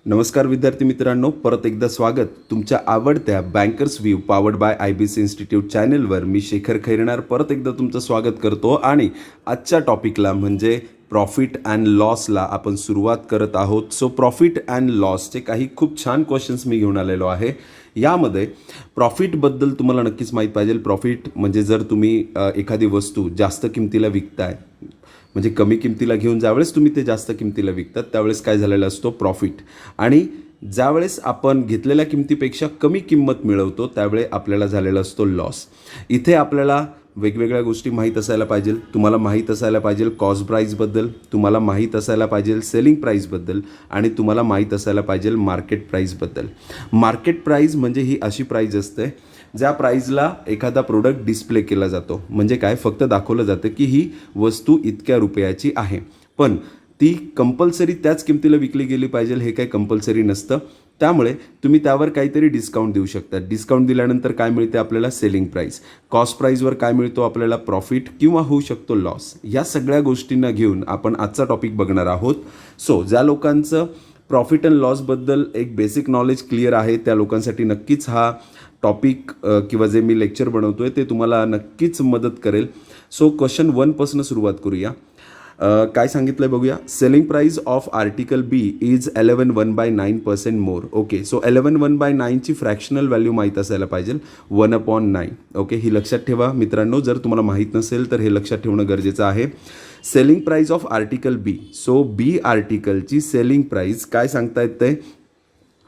नमस्कार विद्यार्थी मित्रांनो, परत एकदा स्वागत तुमच्या आवडत्या bankers view powered by IBC institute चॅनलवर. मी शेखर खैरनार परत एकदा तुमचं स्वागत करतो आणि आजच्या टॉपिकला म्हणजे प्रॉफिट अँड लॉसला आपण सुरुवात करत आहोत. सो प्रॉफिट अँड लॉसचे काही खूप छान क्वेश्चन्स मी घेऊन आलेलो आहे. यामध्ये प्रॉफिटबद्दल तुम्हाला नक्कीच माहीत पाहिजे. प्रॉफिट म्हणजे जर तुम्ही एखादी वस्तू जास्त किमतीला विकताय, म्हणजे कमी किमतीला घेऊन ज्यावेळेस तुम्ही ते जास्त किमतीला विकतात त्यावेळेस काय झालेला असतो प्रॉफिट, आणि ज्यावेळेस आपण घेतलेल्या किमतीपेक्षा कमी किंमत मिळवतो त्यावेळी आपल्याला झालेला असतो लॉस. इथे आपल्याला वेगवेगळ्या गोष्टी माहीत असायला पाहिजे. तुम्हाला माहीत असायला पाहिजे कॉस्ट प्राईसबद्दल, तुम्हाला माहीत असायला पाहिजे सेलिंग प्राईसबद्दल, आणि तुम्हाला माहीत असायला पाहिजे मार्केट प्राईसबद्दल. मार्केट प्राईस म्हणजे ही अशी प्राईस असते ज्या प्राईजला एखादा प्रोडक्ट डिस्प्ले केला जातो. म्हणजे काय, फक्त दाखवलं जातं की ही वस्तू इतक्या रुपयाची आहे, पण ती कंपल्सरी त्याच किमतीला विकली गेली पाहिजे हे काही कंपल्सरी नसतं. त्यामुळे तुम्ही त्यावर काहीतरी डिस्काउंट देऊ शकता. डिस्काउंट दिल्यानंतर काय मिळते आपल्याला सेलिंग प्राईस. कॉस्ट प्राईसवर काय मिळतो आपल्याला प्रॉफिट किंवा होऊ शकतो लॉस. या सगळ्या गोष्टींना घेऊन आपण आजचा टॉपिक बघणार आहोत. सो ज्या लोकांचं प्रॉफिट अँड लॉसबद्दल एक बेसिक नॉलेज क्लिअर आहे त्या लोकांसाठी नक्कीच हा टॉपिक किंवा जे मी लेक्चर बनवतो आहे ते तुम्हाला नक्कीच मदत करेल. सो क्वेश्चन 1पासून सुरुवात करूया. काय सांगितलं आहे बघूया. Selling price of article B is 11/9% more. Okay, so 11/9ची फ्रॅक्शनल व्हॅल्यू माहीत असायला पाहिजे 1/9. ओके, ही लक्षात ठेवा मित्रांनो. जर तुम्हाला माहीत नसेल तर हे लक्षात ठेवणं गरजेचं आहे. Selling price of article B. So B आर्टिकलची सेलिंग प्राईस काय सांगतायत ते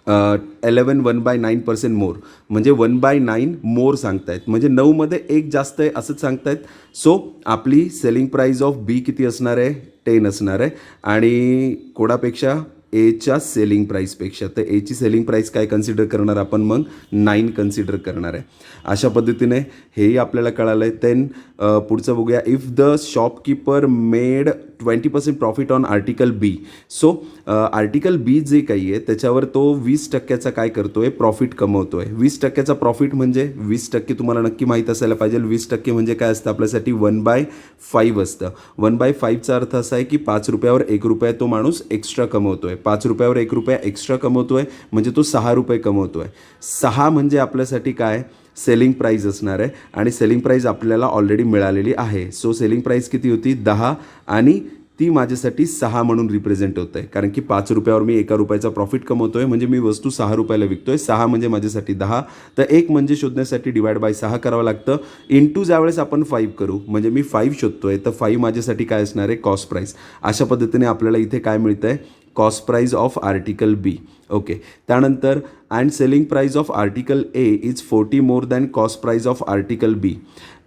1/9% मोर, म्हणजे 1/9 मोर सांगतायत, म्हणजे 9मध्ये 1 जास्त आहे असंच सांगतायत. सो आपली सेलिंग प्राईस ऑफ बी किती असणार आहे 10 असणार आहे, आणि कोणापेक्षा एच्या सेलिंग प्राईसपेक्षा. तर एची सेलिंग प्राईस काय कन्सिडर करणार आपण मग 9 कन्सिडर करणार आहे. अशा पद्धतीने हेही आपल्याला कळालं आहे. देन पुढचं बघूया. If the shopkeeper made 20% profit on article B. So article B जे काही आहे त्याच्यावर तो 20% काय करतोय प्रॉफिट कमवतोय. 20%चा प्रॉफिट म्हणजे 20% तुम्हाला नक्की माहीत असायला पाहिजे. 20% म्हणजे काय असतं आपल्यासाठी 1/5 असतं. 1/5चा अर्थ असा आहे की 5 रुपयावर 1 रुपया तो माणूस एक्स्ट्रा कमवतोय. 5 रुपयावर 1 रुपया एक्स्ट्रा कमवतोय म्हणजे तो 6 रुपये कमवतोय. 6 म्हणजे आपल्यासाठी काय सेलिंग प्राईस असणार आहे, आणि सेलिंग प्राईस आपल्याला ऑलरेडी मिळालेली आहे. सो सेलिंग प्राईस किती होती 10, आणि ती माझ्यासाठी 6 म्हणून रिप्रेझेंट होत आहे. कारण की 5 रुपयावर मी 1 रुपयाचा प्रॉफिट कमवतोय म्हणजे मी वस्तू 6 रुपयाला विकतोय. 6 म्हणजे माझ्यासाठी 10. तर 1 म्हणजे शोधण्यासाठी /6 करावं लागतं. इंटू ज्यावेळेस आपण 5 करू म्हणजे मी 5 शोधतोय तर 5 माझ्यासाठी काय असणार आहे कॉस्ट प्राईस. अशा पद्धतीने आपल्याला इथे काय मिळतं आहे cost price of article B. Okay, त्यानंतर and selling price of article A is 40 more than cost price of article B.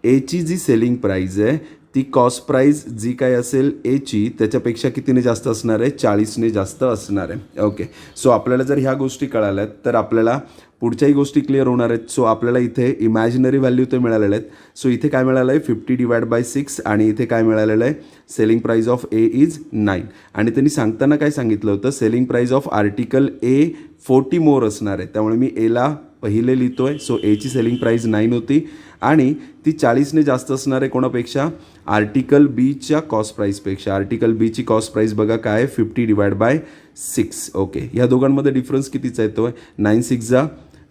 एची जी सेलिंग प्राईस आहे ती कॉस्ट प्राईस जी काय असेल एची त्याच्यापेक्षा कितीने जास्त असणार आहे 40ने जास्त असणार आहे. ओके, सो आपल्याला जर ह्या गोष्टी कळाल्यात तर आपल्याला पुढच्याही गोष्टी क्लिअर होणार आहेत. सो आपल्याला इथे इमॅजिनरी व्हॅल्यू ते मिळालेले आहेत. सो इथे काय मिळालं आहे 50/6, आणि इथे काय मिळालेलं आहे selling price of A is 9. आणि त्यांनी सांगताना काय सांगितलं होतं सेलिंग प्राईस ऑफ आर्टिकल ए 40 मोर असणार आहे. त्यामुळे मी एला पहिले लिहितोय. सो एची सेलिंग प्राईस 9 होती आणि ती 40ने जास्त असणार आहे कोणापेक्षा आर्टिकल बीच्या कॉस्ट प्राईसपेक्षा. आर्टिकल बीची कॉस्ट प्राईस बघा काय आहे 50/6. ओके, ह्या दोघांमध्ये डिफरन्स कितीचा येतो आहे 9 6 जा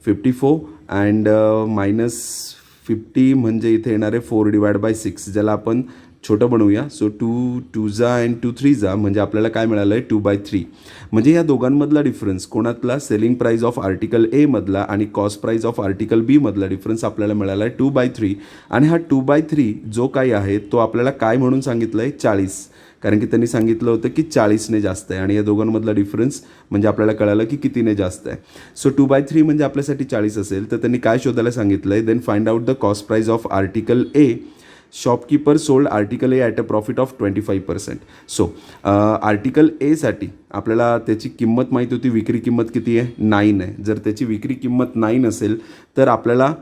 54 अँड -50 म्हणजे इथे येणार आहे 4/6, ज्याला आपण छोटं बनवूया. सो 2 2 जा अँड 2 3 जा म्हणजे आपल्याला काय मिळालं आहे 2/3. म्हणजे या दोघांमधला डिफरन्स कोणातला selling price of article A मधला आणि cost price of article B मधला डिफरन्स आपल्याला मिळाला आहे 2/3. आणि हा 2/3 जो काही आहे तो आपल्याला काय म्हणून सांगितलं आहे 40, कारण की त्यांनी सांगितलं होतं की 40ने जास्त आहे, आणि या दोघांमधला डिफरन्स म्हणजे आपल्याला कळालं की कितीने जास्त आहे. सो 2/3 म्हणजे आपल्यासाठी 40 असेल तर त्यांनी काय शोधायला सांगितलं आहे then find out the cost price of article A. Shopkeeper sold article A at a profit of 25%. So article एसाठी आपल्याला त्याची किंमत माहीत होती. विक्री किंमत किती आहे 9 आहे. जर त्याची विक्री किंमत 9 असेल तर आपल्याला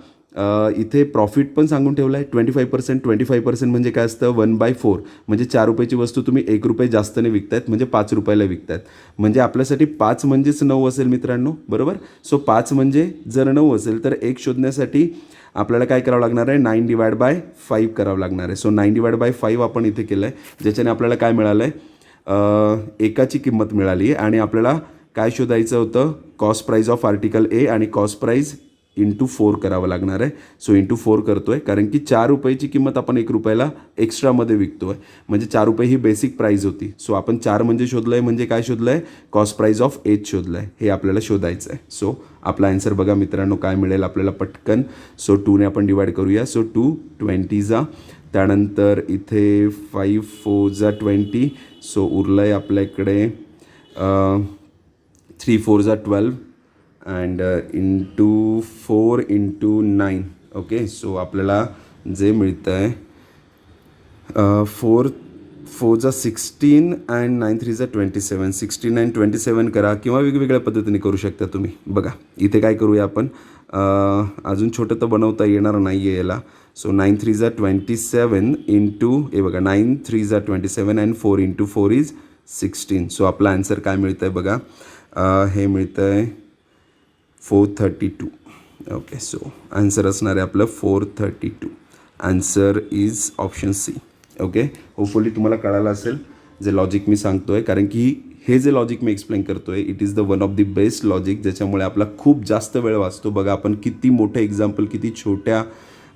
इथे प्रॉफिट पण सांगून ठेवलं आहे 25%. 25% म्हणजे काय असतं 1/4, म्हणजे 4 रुपयाची वस्तू तुम्ही 1 रुपये जास्तने विकतायत म्हणजे 5 रुपयाला विकतायत. म्हणजे आपल्यासाठी 5 म्हणजेच 9 असेल मित्रांनो, बरोबर. सो 5 म्हणजे जर 9 असेल तर 1 शोधण्यासाठी आपल्याला काय करावं लागणार आहे 9/5 करावं लागणार आहे. सो 9/5 आपण इथे केलं आहे, ज्याच्याने आपल्याला काय मिळालं आहे एकाची किंमत मिळाली आहे, आणि आपल्याला काय शोधायचं होतं, कॉस्ट प्राईज ऑफ आर्टिकल ए आणि कॉस्ट प्राईज इंटू 4 करावं लागणार आहे. सो इंटू 4 करतो आहे, कारण की 4 रुपयाची किंमत आपण 1 रुपयाला एक्स्ट्रामध्ये विकतो आहे. म्हणजे 4 रुपये ही बेसिक प्राईज होती. सो आपण 4 म्हणजे शोधलं आहे, म्हणजे काय शोधलं आहे, कॉस्ट प्राईज ऑफ एच शोधलं आहे. हे आपल्याला शोधायचं आहे. सो आपला आन्सर बघा मित्रांनो काय मिळेल आपल्याला पटकन. सो 2ने आपण डिवाइड करूया. सो 2 20 त्यानंतर इथे 5 4 20. सो उरलं आहे आपल्याकडे 3 4 12 and into 4 into 9. Okay, so आपल्याला जे मिळतं आहे 4 4 16 अँड 9 3 27. 16 अँड 27 करा किंवा वेगवेगळ्या पद्धतीने करू शकता तुम्ही. बघा इथे काय करूया आपण, अजून छोटं तर बनवता येणार नाही आहे याला. सो 9 3 27 इंटू हे बघा 9 3 27 अँड 4 इंटू 4 इज 16. सो आपला आन्सर काय मिळतं आहे बघा, हे मिळतं आहे 432. ओके, सो आन्सर असणार आहे आपलं 432. Answer is option C. Okay, hopefully तुम्हाला कळालं असेल जे लॉजिक मी सांगतो आहे, कारण की हे जे लॉजिक मी एक्सप्लेन करतो आहे it is the one of the best logic, ज्याच्यामुळे आपला खूप जास्त वेळ वाचतो. बघा आपण किती मोठं एक्झाम्पल किती छोट्या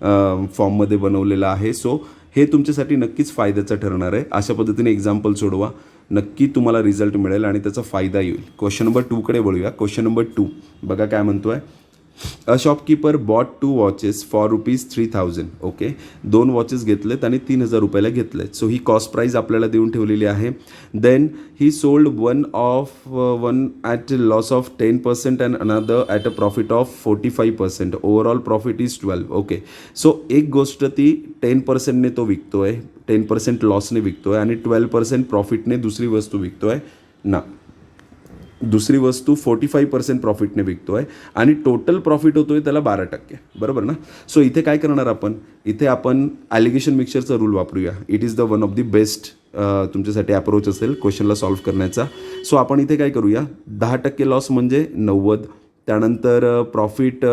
फॉर्ममध्ये बनवलेलं आहे. सो हे तुमच्यासाठी नक्कीच फायद्याचं ठरणार आहे. अशा पद्धतीने एक्झाम्पल सोडवा, नक्की तुम्हाला रिझल्ट मिळेल आणि त्याचा फायदा येईल. क्वेश्चन नंबर 2कडे वळूया. क्वेश्चन नंबर 2 बघा काय म्हणतो आहे, a shopkeeper bought 2 watches for ₹3000. Okay, 2 watches घेतलेत आणि 3000 रुपयाला घेतलेत. सो ही कॉस्ट प्राईज आपल्याला देऊन ठेवलेली आहे. Then he sold one at loss of 10% and another at a profit of 45%. Overall profit is 12. Okay, so एक गोष्ट ती 10%ने तो विकतो आहे, 10% लॉसने विकतो आहे आणि 12% प्रॉफिटने दुसरी वस्तू विकतो आहे ना. दुसरी वस्तू 45% प्रॉफिटने विकतो आहे आणि टोटल प्रॉफिट होतो आहे त्याला 12%. बरोबर ना. सो इथे काय करणार आपण, इथे आपण ॲलिगेशन मिक्सचरचा रूल वापरूया. It is the one of the best तुमच्यासाठी अप्रोच असेल क्वेश्चनला सॉल्व्ह करण्याचा. सो आपण इथे काय करूया, 10% लॉस म्हणजे 90, त्यानंतर प्रॉफिट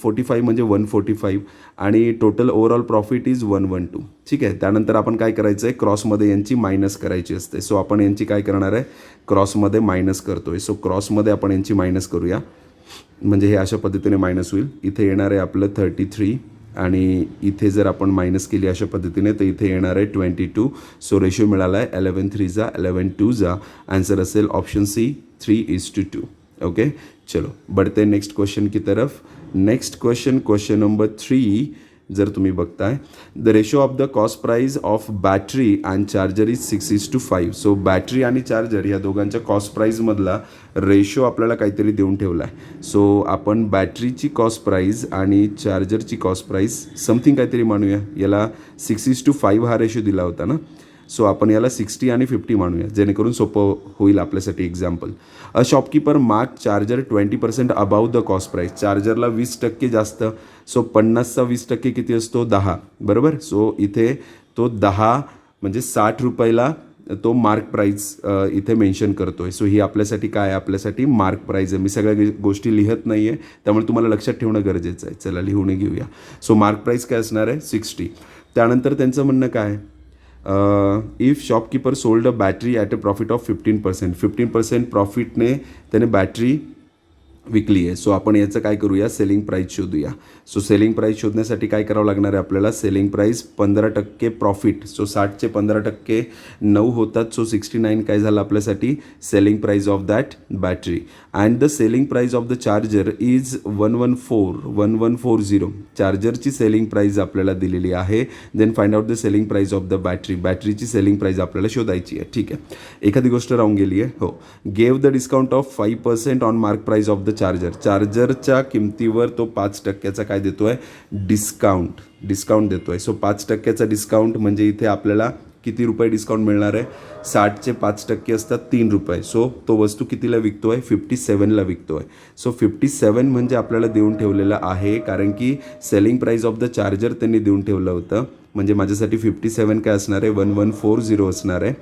45 म्हणजे 145 आणि टोटल ओव्हरऑल प्रॉफिट इज 112. ठीक आहे, त्यानंतर आपण काय करायचं आहे, क्रॉसमध्ये यांची मायनस करायची असते. सो आपण यांची काय करणार आहे, क्रॉसमध्ये मायनस करतो आहे. सो क्रॉसमध्ये आपण यांची मायनस करूया, म्हणजे हे अशा पद्धतीने मायनस होईल. इथे येणार आहे आपलं 33 आणि इथे जर आपण मायनस केली अशा पद्धतीने तर इथे येणार आहे 22. सो रेशो मिळाला आहे 11 3 11 2. आन्सर असेल ऑप्शन सी 3:2. ओके, चलो बढ़ते नेक्स्ट क्वेश्चन की तरफ. नेक्स्ट क्वेश्चन नंबर 3 जर तुम्ही बघताय, the ratio of the cost price of battery and charger is 6:5. So battery आणि चार्जर या दोघांच्या कॉस्ट प्राईजमधला रेशो आपल्याला काहीतरी देऊन ठेवला आहे. सो आपण बॅटरीची कॉस्ट प्राईज आणि चार्जरची कॉस्ट प्राईज समथिंग काहीतरी मानूया. याला 6:5 हा रेशो दिला होता ना. सो आपण याला 60 आणि 50 मानूया, जेणेकरून सोपं होईल आपल्यासाठी. Example, a shopkeeper mark charger 20% above the cost price. चार्जरला 20% जास्त. सो 50चा 20% किती असतो, 10. बरोबर. सो इथे तो 10 म्हणजे 60 रुपयाला तो मार्क प्राईज इथे मेन्शन करतोय. सो ही आपल्यासाठी काय आहे, आपल्यासाठी मार्क प्राईज आहे. मी सगळ्या गोष्टी लिहत नाही आहे, त्यामुळे तुम्हाला लक्षात ठेवणं गरजेचं आहे. चला लिहून घेऊया. सो मार्क प्राईज काय असणार आहे, 60. त्यानंतर त्यांचं म्हणणं काय, if shopkeeper sold a battery at a profit of 15% प्रॉफिटने त्याने बॅटरी विकली आहे. सो आपण याचं काय करूया, सेलिंग प्राईस शोधूया. सो सेलिंग प्राईस शोधण्यासाठी काय करावं लागणार आहे आपल्याला, सेलिंग प्राईस 15% प्रॉफिट. सो 60चे 15% 9 होतात. सो 69 काय झालं आपल्यासाठी, selling price of that battery. And the selling price of the charger is 1140. चार्जरची सेलिंग प्राईस आपल्याला दिलेली आहे. Then find out the selling price of the battery. बॅटरीची सेलिंग प्राईस आपल्याला शोधायची आहे. ठीक आहे, एखादी गोष्ट राहून गेली आहे. हो, gave the discount of 5% on mark price of the charger. चार्जरच्या किमतीवर तो 5%चा काय देतोय, डिस्काउंट देतोय. सो 5%चा डिस्काउंट म्हणजे इथे आपल्याला किती रुपये डिस्काउंट मिळणार आहे, 60चे 5% असतात 3 रुपये. सो तो वस्तू कितीला विकतोय, 57ला विकतोय. सो 57 म्हणजे आपल्याला देऊन ठेवलेलं आहे, कारण की selling price of the charger त्यांनी देऊन ठेवलं होतं म्हणजे माझ्यासाठी 57 काय असणार आहे 1140 असणार आहे.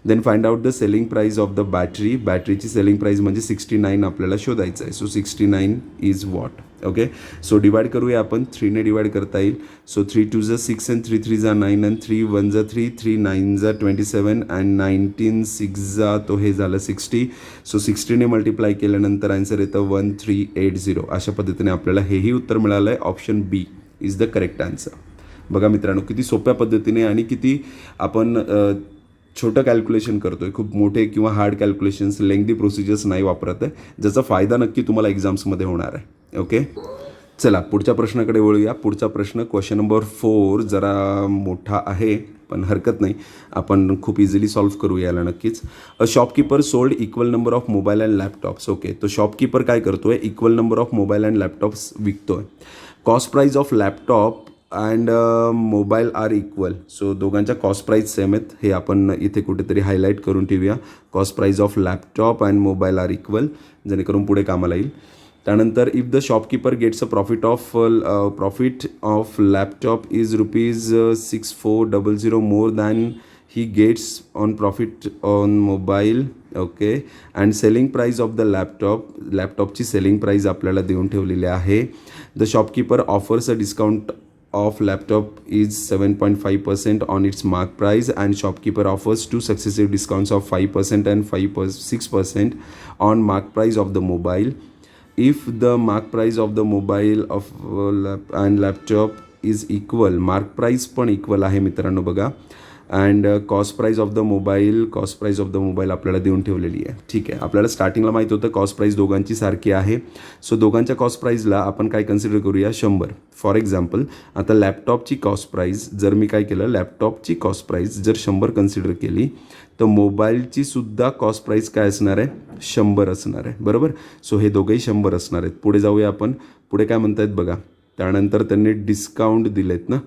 Then find out the selling price of the battery. बॅटरीची सेलिंग प्राईज म्हणजे 69 आपल्याला शोधायचं आहे. So 69 is what. Okay, so divide करूया आपण. 3ने डिवाइड करता येईल. सो 3 2 जा 6 अँड 3 3 जा 9 अँड 3 1 जा 3 3 9 जा 27 अँड 19 6 जा तो हे झालं 60. सो 60ने मल्टिप्लाय केल्यानंतर आन्सर येतं 1380. अशा पद्धतीने आपल्याला हेही उत्तर मिळालं आहे. Option B is the correct answer. बघा मित्रांनो, किती सोप्या पद्धतीने आणि किती आपण छोटं कॅल्क्युलेशन करतोय. खूप मोठे किंवा हार्ड कॅल्क्युलेशन्स, लेंग्दी प्रोसिजर्स नाही वापरत आहे, ज्याचा फायदा नक्की तुम्हाला एक्झाम्समध्ये होणार आहे. ओके, चला पुढच्या प्रश्नाकडे वळूया. पुढचा प्रश्न क्वेश्चन नंबर 4 जरा मोठा आहे पण हरकत नाही, आपण खूप इझिली सॉल्व्ह करू याला नक्कीच. A shopkeeper sold equal number of mobile and laptops. Okay, तो शॉपकीपर काय करतोय, equal number of mobile and laptops विकतोय. Cost price of laptop and mobile are equal. So दोघांच्या कॉस्ट प्राईज सेम आहेत, हे आपण इथे कुठेतरी हायलाईट करून ठेवूया. Cost price of laptop and mobile are equal, जेणेकरून पुढे कामाला येईल. त्यानंतर if the shopkeeper gets a profit of laptop is ₹6400 more than he gets on profit on mobile. Okay, and selling price of the लॅपटॉपची selling price आपल्याला देऊन ठेवलेली आहे. The shopkeeper offers a discount of laptop is 7.5% on its mark price and shopkeeper offers 2 successive discounts of 5% and 6% on mark price of the mobile. If the mark price of the mobile of and laptop is equal, mark price पण equal आहे मित्रांनो बघा. And cost price of the mobile आपल्याला देऊन ठेवलेली आहे. ठीक आहे, आपल्याला स्टार्टिंगला माहीत होतं कॉस्ट प्राईज दोघांची सारखी आहे. सो दोघांच्या कॉस्ट प्राईजला आपण काय कन्सिडर करूया, 100. फॉर एक्झाम्पल आता लॅपटॉपची कॉस्ट प्राईज जर मी काय केलं, लॅपटॉपची कॉस्ट प्राईज जर 100 कन्सिडर केली तर मोबाईलची सुद्धा कॉस्ट प्राईज काय असणार आहे, 100 असणार आहे. बरोबर, सो हे दोघंही 100 असणार आहेत. पुढे जाऊया आपण. पुढे काय म्हणतायत बघा, त्यानंतर त्यांनी डिस्काउंट दिलेत ना.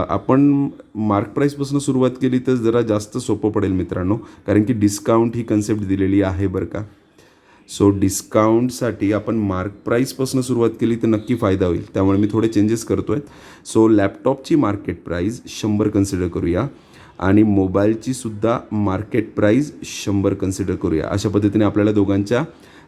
आपण मार्क प्राईसपासून सुरुवात केली तर जरा जास्त सोपं पडेल मित्रांनो, कारण की डिस्काउंट ही कन्सेप्ट दिलेली आहे बरं का. सो डिस्काउंटसाठी आपण मार्क प्राईसपासून सुरुवात केली तर नक्की फायदा होईल, त्यामुळे मी थोडे चेंजेस करतो आहे. सो लॅपटॉपची मार्केट प्राईज 100 कन्सिडर करूया आणि मोबाईलची सुद्धा मार्केट प्राईज 100 कन्सिडर करूया. अशा पद्धतीने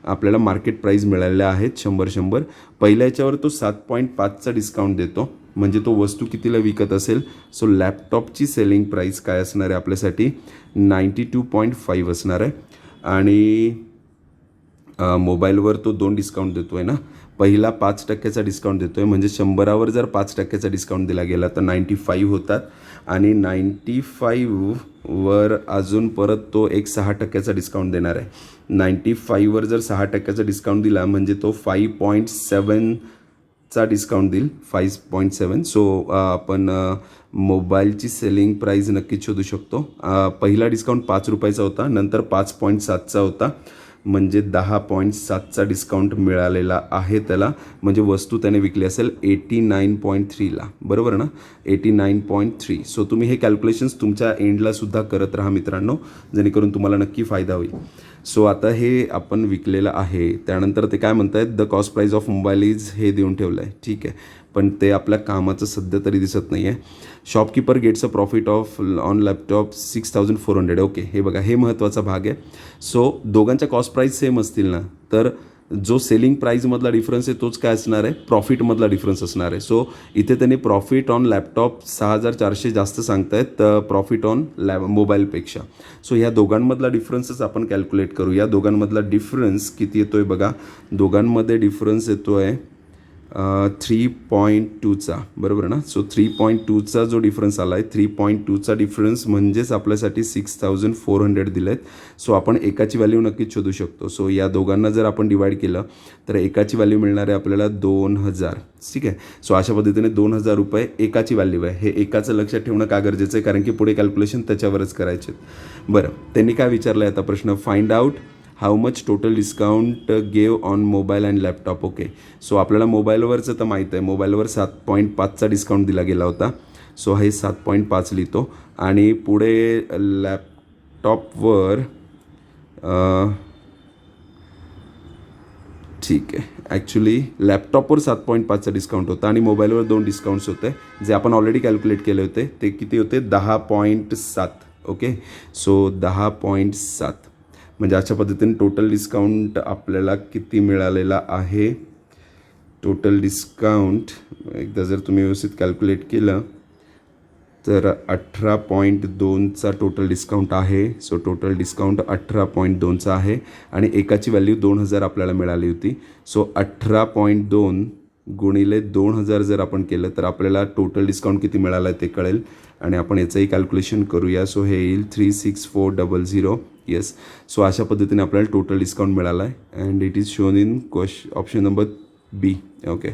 आपल्याला मार्केट प्राईज मिळालेल्या आहेत 100. पहिल्या याच्यावर तो 7.5चा डिस्काउंट देतो, म्हणजे तो वस्तू कितीला विकत असेल. सो लॅपटॉपची सेलिंग प्राईस काय असणार आहे आपल्यासाठी, 92.5 असणार आहे. आणि मोबाईलवर तो 2 डिस्काउंट देतो आहे ना. पहिला 5% डिस्काउंट देतो आहे, म्हणजे 100वर जर 5% डिस्काउंट दिला गेला तर 95 होतात. आणि 95वर अजून परत तो एक 6% डिस्काउंट देणार आहे. 95वर जर 6% डिस्काउंट दिला म्हणजे तो 5.7चा डिस्काउंट देईल, 5.7. सो आपण मोबाईलची सेलिंग प्राईज नक्कीच शोधू शकतो. पहिला डिस्काउंट ₹5 होता, नंतर 5.7चा होता, म्हणजे 10.7चा डिस्काउंट मिळालेला आहे त्याला. म्हणजे वस्तू त्याने विकली असेल 89.3ला. बरोबर ना, 89.3. सो तुम्ही हे कॅल्क्युलेशन्स तुमच्या एंडला सुद्धा करत राहा मित्रांनो, जेणेकरून तुम्हाला नक्की फायदा होईल. सो आता हे आपण विकलेलं आहे. त्यानंतर ते काय म्हणत आहेत, the cost price of mobile is हे देऊन ठेवलं आहे. ठीक आहे, पण ते आपल्या कामाचं सध्या तरी दिसत नाही आहे. Shopkeeper gets a profit of on laptop 6400. Okay, हे बघा, हे महत्त्वाचा भाग आहे. सो दोघांच्या कॉस्ट प्राईस सेम असतील ना, तर जो सेलिंग प्राईजमधला डिफरन्स आहे तोच काय असणार आहे, प्रॉफिटमधला डिफरन्स असणार आहे. सो इथे त्यांनी प्रॉफिट ऑन लॅपटॉप 6400 जास्त सांगतायत प्रॉफिट ऑन मोबाईलपेक्षा. सो ह्या दोघांमधला डिफरन्सच आपण कॅल्क्युलेट करूया. दोघांमधला डिफरन्स किती येतो आहे बघा, दोघांमध्ये डिफरन्स येतो आहे 3.2चा. बरोबर ना. सो 3.2चा जो डिफरन्स आला आहे, 3.2चा डिफरन्स म्हणजेच आपल्यासाठी 6400 दिले आहेत. सो आपण एकाची व्हॅल्यू नक्कीच शोधू शकतो. सो या दोघांना जर आपण डिवाईड केलं तर एकाची व्हॅल्यू मिळणार आहे आपल्याला 2000. ठीक आहे, सो अशा पद्धतीने ₹2000 एकाची व्हॅल्यू आहे. हे एकाचं लक्षात ठेवणं का गरजेचं आहे, कारण की पुढे कॅल्क्युलेशन त्याच्यावरच करायचे. बरं, त्यांनी काय विचारलं आहे आता प्रश्न, find out how much total discount gave on mobile and laptop. Okay, so आपल्याला मोबाईलवरचं तर माहीत आहे, मोबाईलवर 7.5चा डिस्काउंट दिला गेला होता. सो हे 7.5 लिहितो. आणि पुढे लॅपटॉपवर ठीक आहे. ॲक्च्युली लॅपटॉपवर 7.5चा डिस्काउंट होता आणि मोबाईलवर 2 डिस्काउंट्स होते जे आपण ऑलरेडी कॅल्क्युलेट केले होते. ते किती होते? 10.7. ओके, सो 10.7 म्हणजे अशा पद्धतीने टोटल डिस्काउंट आपल्याला किती मिळालेला आहे. टोटल डिस्काउंट एकदा जर तुम्ही व्यवस्थित कॅल्क्युलेट केलं तर 18.2चा टोटल डिस्काउंट आहे. सो टोटल डिस्काउंट 18.2चा आहे आणि एकाची व्हॅल्यू 2000 आपल्याला मिळाली होती. सो 18.2 गुणिले 2000 जर आपण केलं तर आपल्याला टोटल डिस्काउंट किती मिळालं आहे ते कळेल आणि आपण याचंही कॅल्क्युलेशन करूया. सो हे येईल 36400. येस, सो अशा पद्धतीने आपल्याला टोटल डिस्काउंट मिळाला आहे and it is shown in option number B. Okay,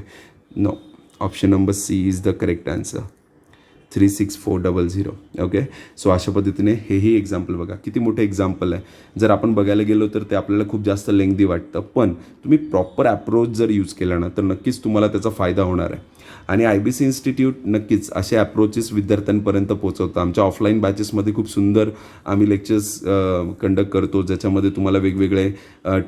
no, option number C is the correct answer. 36400. Okay, so अशा पद्धतीने हेही एक्झाम्पल बघा, किती मोठं एक्झाम्पल आहे. जर आपण बघायला गेलो तर ते आपल्याला खूप जास्त लेंथी वाटतं, पण तुम्ही प्रॉपर ॲप्रोच जर यूज केला ना तर नक्कीच तुम्हाला त्याचा फायदा होणार आहे. आणि IBC इन्स्टिट्यूट नक्कीच असे ॲप्रोचेस विद्यार्थ्यांपर्यंत पोहोचवतं. आमच्या ऑफलाईन बॅचेसमध्ये खूप सुंदर आम्ही लेक्चर्स कंडक्ट करतो ज्याच्यामध्ये तुम्हाला वेगवेगळे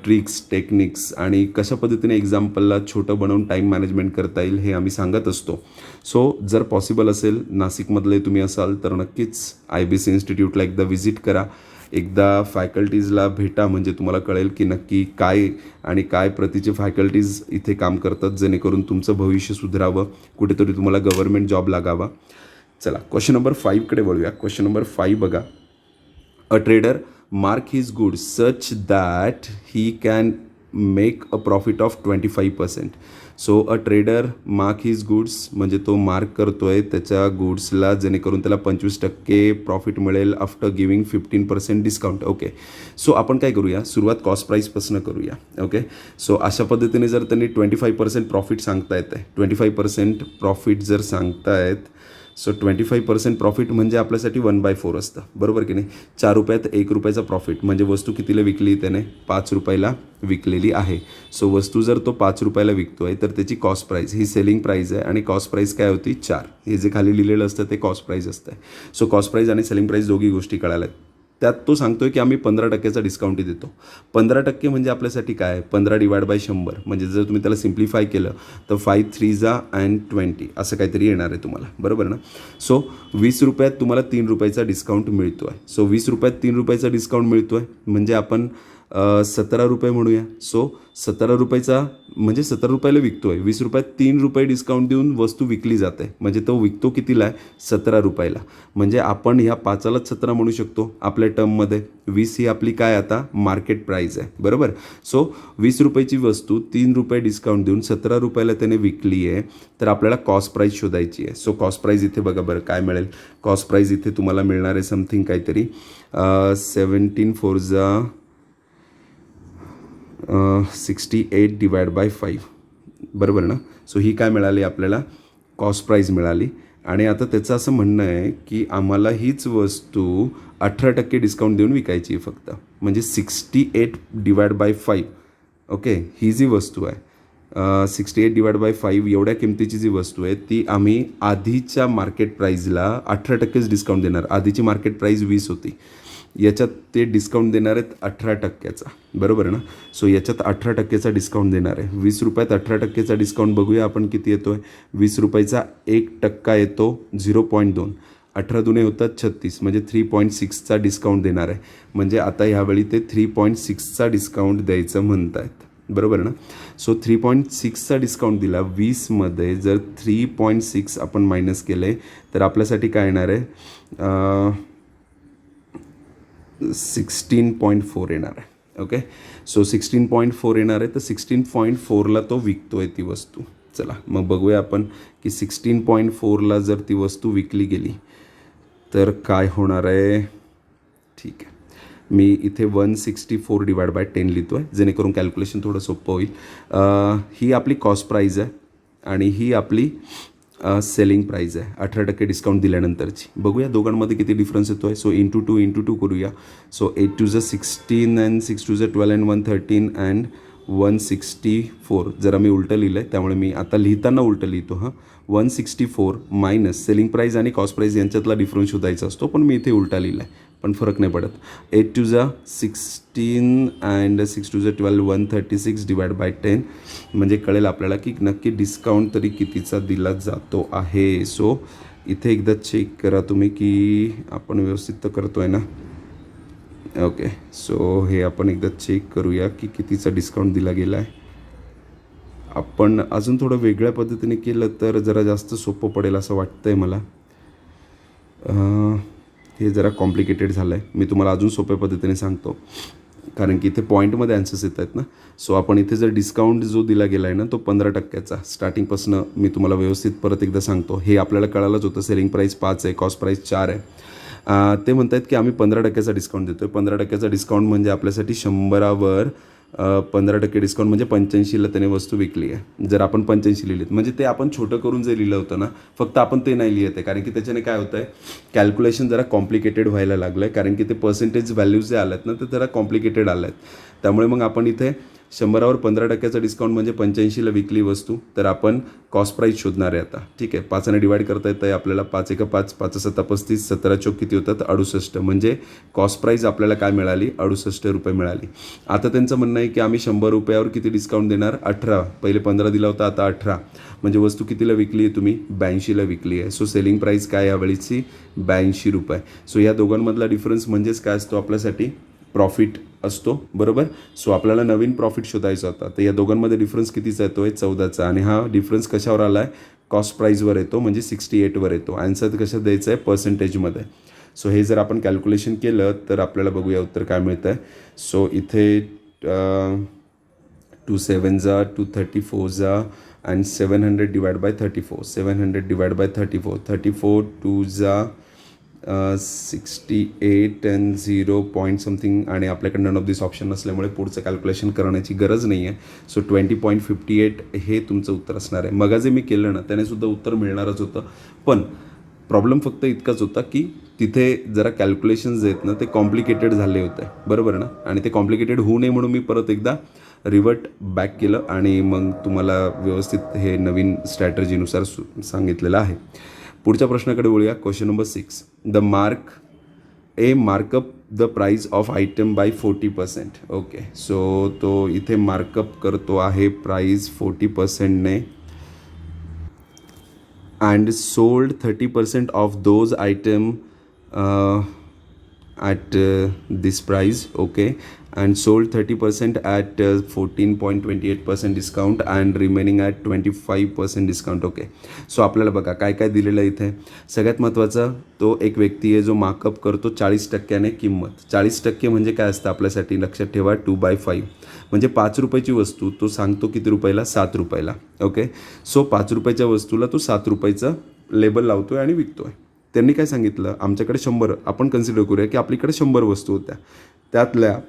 ट्रिक्स, टेक्निक्स आणि कशा पद्धतीने एक्झाम्पलला छोटं बनवून टाईम मॅनेजमेंट करता येईल हे आम्ही सांगत असतो. सो जर पॉसिबल असेल, नाशिकमधले तुम्ही असाल तर नक्कीच IBC इन्स्टिट्यूटला एकदा व्हिजिट करा, एकदा फॅकल्टीजला भेटा, म्हणजे तुम्हाला कळेल की नक्की काय आणि काय प्रतीचे फॅकल्टीज इथे काम करतात जेणेकरून तुमचं भविष्य सुधारावं, कुठेतरी तुम्हाला गव्हर्नमेंट जॉब लागावा. चला क्वेश्चन नंबर 5कडे वळूया. क्वेश्चन नंबर 5 बघा. A trader mark his goods such that he can make a profit of 25%. So a trader mark his goods म्हणजे तो मार्क करतोय त्याच्या गुड्सला जेणेकरून त्याला 25% प्रॉफिट मिळेल after giving 15% discount. Okay, so आपण काय करूया, सुरुवात कॉस्ट प्राईसपासून करूया. ओके, सो अशा पद्धतीने जर त्यांनी 25% प्रॉफिट सांगतायत आहे, 25% प्रॉफिट जर सांगतायत, सो 25% प्रॉफिट म्हणजे आपल्यासाठी 1/4 असतं, बरोबर की नाही. 4 रुपयात 1 रुपयाचा प्रॉफिट म्हणजे वस्तू कितीला विकली, त्याने 5 रुपयाला विकलेली आहे. सो वस्तू जर तो 5 रुपयाला विकतो आहे तर त्याची कॉस्ट प्राईस ही सेलिंग प्राईस आहे आणि कॉस्ट प्राईस काय होती 4. हे जे खाली लिहिलेलं असतं ते कॉस्ट प्राईस असतं. सो कॉस्ट प्राईस आणि सेलिंग प्राईस दोघी गोष्टी कळाल्या. त्यात तो सांगतोय की आम्ही 15%चा डिस्काउंटही देतो. 15% म्हणजे आपल्यासाठी काय, 15/100 म्हणजे जर तुम्ही त्याला सिम्प्लिफाय केलं तर 5 3 अँड 20 असं काहीतरी येणार आहे तुम्हाला, बरोबर ना. सो 20 रुपयात तुम्हाला 3 रुपयाचा डिस्काउंट मिळतो आहे. सो 20 रुपयात 3 रुपयाचा डिस्काउंट मिळतो आहे म्हणजे आपण 17 रुपये म्हणूया. सो 17 रुपयाचा म्हणजे 17 रुपयाला विकतो आहे, 20 रुपयात 3 रुपये डिस्काउंट देऊन वस्तू विकली जाते म्हणजे तो विकतो कितीला आहे, 17 रुपयाला. म्हणजे आपण ह्या 5लाच 17 म्हणू शकतो आपल्या टर्ममध्ये. 20 ही आपली काय आता मार्केट प्राईस आहे, बरोबर. सो 20 रुपयाची वस्तू 3 रुपये डिस्काउंट देऊन 17 रुपयाला त्याने विकली आहे तर आपल्याला कॉस्ट प्राईस शोधायची आहे. सो कॉस्ट प्राईस इथे बघा बरं काय मिळेल. कॉस्ट प्राईस इथे तुम्हाला मिळणार आहे समथिंग काहीतरी 17 68/5 बरोबर ना. सो ही काय मिळाली आपल्याला, कॉस्ट प्राईस मिळाली. आणि आता त्याचं असं म्हणणं आहे की आम्हाला हीच वस्तू 18% डिस्काउंट देऊन विकायची आहे फक्त, म्हणजे 68/5. ओके, ही जी वस्तू आहे 68/5 एवढ्या किमतीची जी वस्तू आहे ती आम्ही आधीच्या मार्केट प्राईजला 18%च डिस्काउंट देणार. आधीची मार्केट प्राईस 20 होती, याच्यात ते डिस्काउंट देणार आहेत 18%चा, बरोबर ना. सो याच्यात 18%चा डिस्काउंट देणार आहे. 20 रुपयात 18%चा डिस्काउंट बघूया आपण किती येतो आहे. 20 रुपयाचा 1% येतो 0.2. 18 दुने होतात 36 म्हणजे 3.6चा डिस्काउंट देणार आहे. म्हणजे आता ह्यावेळी ते 3.6चा डिस्काउंट द्यायचं म्हणत आहेत, बरोबर ना. सो 3.6चा डिस्काउंट दिला. 20मध्ये जर 3.6 आपण मायनस केले तर आपल्यासाठी काय येणार आहे, 16.4 येणार आहे. ओके, सो 16.4 येणार आहे तर 16.4ला तो विकतो आहे ती वस्तू. चला मग बघूया आपण की 16.4ला जर ती वस्तू विकली गेली तर काय होणार आहे. ठीक आहे, मी इथे 164/10 लिहितो आहे जेणेकरून कॅल्क्युलेशन थोडं सोपं होईल. ही आपली कॉस्ट प्राईज आहे आणि ही आपली सेलिंग प्राईज आहे 18% डिस्काउंट दिल्यानंतरची. बघूया दोघांमध्ये किती डिफरन्स येतो आहे. सो इंटू 2 करूया. So 8 2 16 and 6 2 12 and 113 and 164. जरा मी उलटं लिहिलं आहे त्यामुळे मी आता लिहिताना उलटं लिहितो. 164 मायनस सेलिंग प्राईज आणि कॉस्ट प्राईज यांच्यातला डिफरन्स शोधायचा असतो पण मी इथे उलटा लिहिला आहे. पण फरक नाही पडत. 8 2 जा 16 अँड 6 2 जा 12 136 डिवाइड बाय 10 म्हणजे कळेल आपल्याला की नक्की डिस्काउंट तरी कितीचा दिला जातो आहे. सो इथे एकदा चेक करा तुम्ही की आपण व्यवस्थित तर करतो आहे ना. ओके, सो हे आपण एकदा चेक करूया की कितीचा डिस्काउंट दिला गेला आहे. आपण अजून थोडं वेगळ्या पद्धतीने केलं तर जरा जास्त सोपं पडेल असं वाटतं आहे मला. हे जरा कॉम्प्लिकेटेड झालं आहे. मी तुम्हाला अजून सोप्या पद्धतीने सांगतो कारण की इथे पॉईंटमध्ये ॲन्सर्स येत आहेत ना. सो आपण इथे जर डिस्काउंट जो दिला गेला आहे ना तो 15%चा स्टार्टिंगपासून मी तुम्हाला व्यवस्थित परत एकदा सांगतो. हे आपल्याला कळालंच होतं. सेलिंग प्राईस 5 आहे, कॉस्ट प्राईस 4 आहे. ते म्हणत आहेत की आम्ही 15%चा डिस्काउंट देतो आहे. 15%चा डिस्काउंट म्हणजे आपल्यासाठी 100वर 15% डिस्काउंट म्हणजे 85ला त्याने वस्तू विकली आहे. जर आपण 85 लिहिलीत म्हणजे ते आपण छोटं करून जे लिहिलं होतं ना फक्त आपण ते नाही लिहित आहे कारण की त्याच्याने काय होतं आहे कॅल्क्युलेशन जरा कॉम्प्लिकेटेड व्हायला लागलं आहे कारण की ते पर्सेंटेज व्हॅल्यूज जे आले आहेत ना ते जरा कॉम्प्लिकेटेड आले आहेत. त्यामुळे मग आपण इथे 100वर 15%चा डिस्काउंट म्हणजे 85ला विकली वस्तू तर आपण कॉस्ट प्राईस शोधणार आहे आता. ठीक आहे, 5ने डिवाइड करता येतं आहे आपल्याला. 5 1 5 5 7 35 17 चौक किती होतात 68 म्हणजे कॉस्ट प्राईस आपल्याला काय मिळाली 68 रुपये मिळाली. आता त्यांचं म्हणणं आहे की आम्ही 100 रुपयावर किती डिस्काउंट देणार 18. पहिले 15 दिला होता आता 18 म्हणजे वस्तू कितीला विकली आहे तुम्ही 82ला विकली आहे. सो सेलिंग प्राईस काय यावेळीची 82 रुपये. सो या दोघांमधला डिफरन्स म्हणजेच काय असतो आपल्यासाठी प्रॉफिट असतो. बरोबर. सो आपल्याला नवीन प्रॉफिट शोधायचा होता तर या दोघांमध्ये डिफरन्स कितीचा येतो आहे 14चा आणि हा डिफरन्स कशावर आला आहे कॉस्ट प्राईजवर येतो म्हणजे 68वर येतो. आन्सर कशात द्यायचं आहे पर्सेंटेजमध्ये. सो हे जर आपण कॅल्क्युलेशन केलं तर आपल्याला बघूया उत्तर काय मिळतं आहे. सो इथे 2 7 जा 234 जा and 700 divide by 34 700 divide by 34 34 2 जा 68 अँड 0 पॉईंट समथिंग आणि आपल्याकडे नन ऑफ दिस ऑप्शन नसल्यामुळे पुढचं कॅल्क्युलेशन करण्याची गरज नाही आहे. सो 20.58 हे तुमचं उत्तर असणार आहे. मग जे मी केलं ना त्यानेसुद्धा उत्तर मिळणारच होतं पण प्रॉब्लेम फक्त इतकाच होता की तिथे जरा कॅल्क्युलेशन्स आहेत ना ते कॉम्प्लिकेटेड झाले होते. बरोबर ना. आणि ते कॉम्प्लिकेटेड होऊ नये म्हणून मी परत एकदा रिव्हर्ट बॅक केलं आणि मग तुम्हाला व्यवस्थित हे नवीन स्ट्रॅटर्जीनुसार सांगितलेलं आहे. पुढच्या प्रश्नाकडे वळूया. Question number 6. The markup the price of item by 40%. Okay, so तो इथे मार्कअप करतो आहे प्राईज 40%ने and sold 30% of those items at this price. Okay, and sold 30% at 14.28% discount and remaining at 25% discount. Okay, so आपल्याला बघा काय काय दिलेलं आहे इथे. सगळ्यात महत्त्वाचा तो एक व्यक्ती आहे जो मार्कअप करतो 40%ने किंमत. 40% म्हणजे काय असतं आपल्यासाठी लक्षात ठेवा 2/5 म्हणजे 5 रुपयाची वस्तू तो सांगतो किती रुपयाला 7 रुपयाला. ओके, सो 5 रुपयाच्या वस्तूला तो 7 रुपयाचं लेबल लावतो आहे आणि विकतो आहे. त्यांनी काय सांगितलं आमच्याकडे 100 आपण कन्सिडर करूया की आपल्याकडे 100 वस्तू होत्या त्यातल्या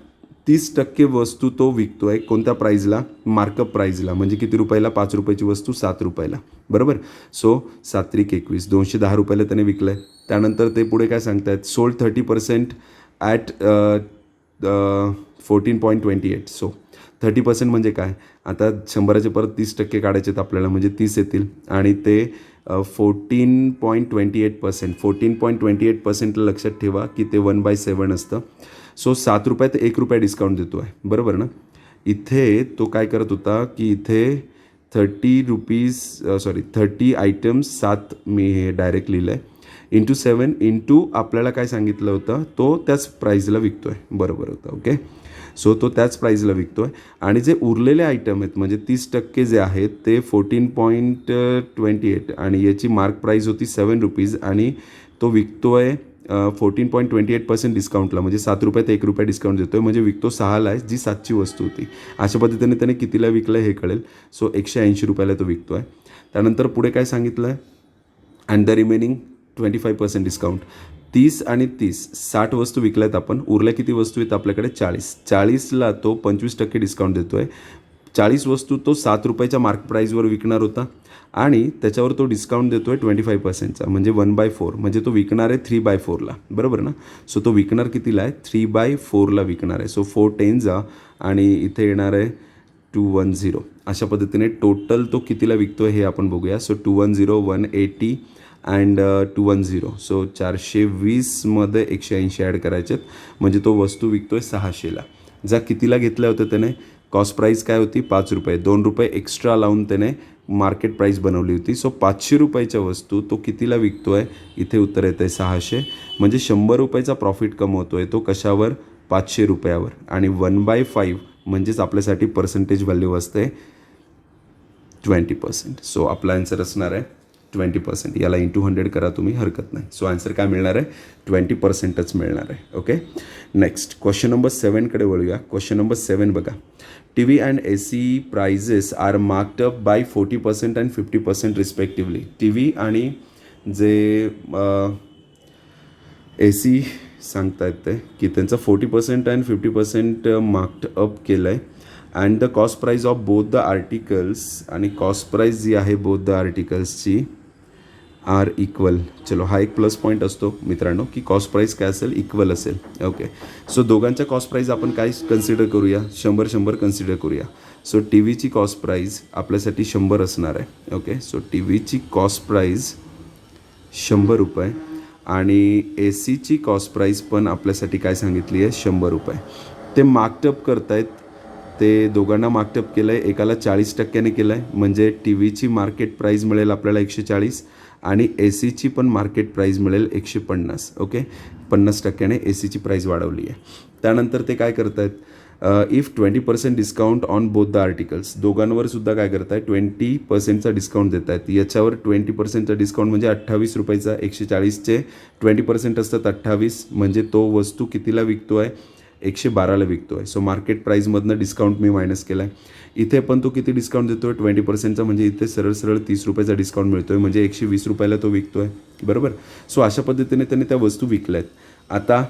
30% वस्तू तो विकतो आहे कोणत्या प्राईजला मार्कअप प्राईजला म्हणजे किती रुपयाला 5 रुपयाची वस्तू 7 रुपयाला. बरोबर. सो 7 3 21 210 रुपयाला त्याने विकलं आहे. त्यानंतर ते पुढे काय सांगतायत सोल्ड 30% ॲट 14.28. सो 30% म्हणजे काय आता 100चे परत 30% काढायचे आहेत आपल्याला म्हणजे 30 येतील आणि ते 14.28% 14.28%ला लक्षात ठेवा की ते 1/7 असतं. सो 7 रुपयात 1 रुपया डिस्काउंट देतो आहे. बरोबर ना. इथे तो काय करत होता की इथे 30 आयटम्स 7 मी हे डायरेक्ट लिहिलं आहे इंटू 7 इंटू आपल्याला काय सांगितलं होतं तो त्याच प्राईजला विकतो आहे. बरोबर होतं. ओके, सो तो त्याच प्राईजला विकतो आहे आणि जे उरलेले आयटम आहेत म्हणजे 30% जे आहेत ते 14.28 आणि याची मार्क प्राईज होती 7 रुपीज आणि तो विकतो आहे 14.28% डिस्काउंटला म्हणजे 7 रुपयात 1 रुपया डिस्काउंट देतो आहे म्हणजे विकतो 6ला आहे जी 7ची वस्तू होती. अशा पद्धतीने त्याने कितीला विकलं हे कळेल. सो 180 रुपयाला तो विकतो आहे. त्यानंतर पुढे काय सांगितलं आहे अँड द रिमेनिंग 25% डिस्काउंट. 30 आणि 30 60 वस्तू विकल्या आहेत आपण. उरल्या किती वस्तू आहेत आपल्याकडे 40ला तो 25% डिस्काउंट देतो आहे. 40 वस्तू तो 7 रुपयाच्या मार्क प्राईजवर विकणार होता आणि त्याच्यावर तो डिस्काउंट देतो आहे 25%चा म्हणजे 1/4 म्हणजे तो विकणार आहे 3/4ला. बरोबर ना. सो तो विकणार कितीला आहे 3/4ला विकणार आहे. सो 4 10 जा आणि इथे येणार आहे 210. अशा पद्धतीने टोटल तो कितीला विकतो आहे हे आपण बघूया. So 210 180 and 210. सो 420मध्ये 180 ॲड करायचे आहेत, म्हणजे तो वस्तू विकतोय 600ला. ज्या कितीला घेतल्या होत्या त्याने, कॉस्ट प्राईस काय होती 5 रुपये, 2 रुपये एक्स्ट्रा लावून त्याने मार्केट प्राईस बनवली होती. सो 500 रुपयाच्या वस्तू तो कितीला विकतोय, इथे उत्तर येतं आहे 600. म्हणजे 100 रुपयाचा प्रॉफिट कमवतोय तो कशावर, 500 रुपयावर. आणि 1/5 म्हणजेच आपल्यासाठी पर्सेंटेज व्हॅल्यू असते 20%. सो आपला आन्सर असणार आहे 20%. याला इंटू 100 करा तुम्ही, हरकत नाही. सो आन्सर काय मिळणार आहे, 20%च मिळणार आहे. ओके, नेक्स्ट क्वेश्चन नंबर 7कडे वळूया. क्वेश्चन नंबर 7 बघा. TV and AC prices are marked up by 40% and 50% respectively. TV आणि जे AC सांगतायत ते की त्यांचं 40% and 50% मार्क्ड अप केलं आहे. And the cost price of both the articles, आणि कॉस्ट प्राईज जी आहे बोथ द आर्टिकल्सची आर इक्वल. चलो, हा एक प्लस पॉईंट असतो मित्रांनो की कॉस्ट प्राईस काय असेल, इक्वल असेल. ओके, सो दोघांच्या कॉस्ट प्राईस आपण काय कन्सिडर करूया, 100 कन्सिडर करूया. सो टी व्हीची कॉस्ट प्राईस आपल्यासाठी 100 असणार आहे. ओके, सो टी व्हीची कॉस्ट प्राईस 100 रुपये आणि ए सीची कॉस्ट प्राईस पण आपल्यासाठी काय सांगितली आहे, 100 रुपये. ते मार्कटअप करतायत, ते दोघांना मार्कटअप केलं आहे. एकाला 40% केलं आहे, म्हणजे टी व्हीची मार्केट प्राईस मिळेल आपल्याला 140 आणि ए सीची पण मार्केट प्राईस मिळेल 150. ओके, 50%ने ए सीची प्राईस वाढवली आहे. त्यानंतर ते काय करत आहेत, if 20% discount on both the articles, दोघांवर सुद्धा काय करत आहे, 20%चा डिस्काउंट देत आहेत. याच्यावर 20%चा डिस्काउंट म्हणजे 28 रुपयाचा, 140चे 20% असतात 28, म्हणजे तो वस्तू कितीला विकतो आहे, 112ला विकतो आहे. सो मार्केट प्राईजमधनं डिस्काउंट मी मायनस केला आहे. इथे पण तो किती डिस्काउंट देतो आहे, 20%चा, म्हणजे इथे सरळ सरळ 30 रुपयाचा डिस्काउंट मिळतो आहे, म्हणजे 120 रुपयाला तो विकतो आहे. बरोबर. सो अशा पद्धतीने त्याने त्या वस्तू विकल्या आहेत. आता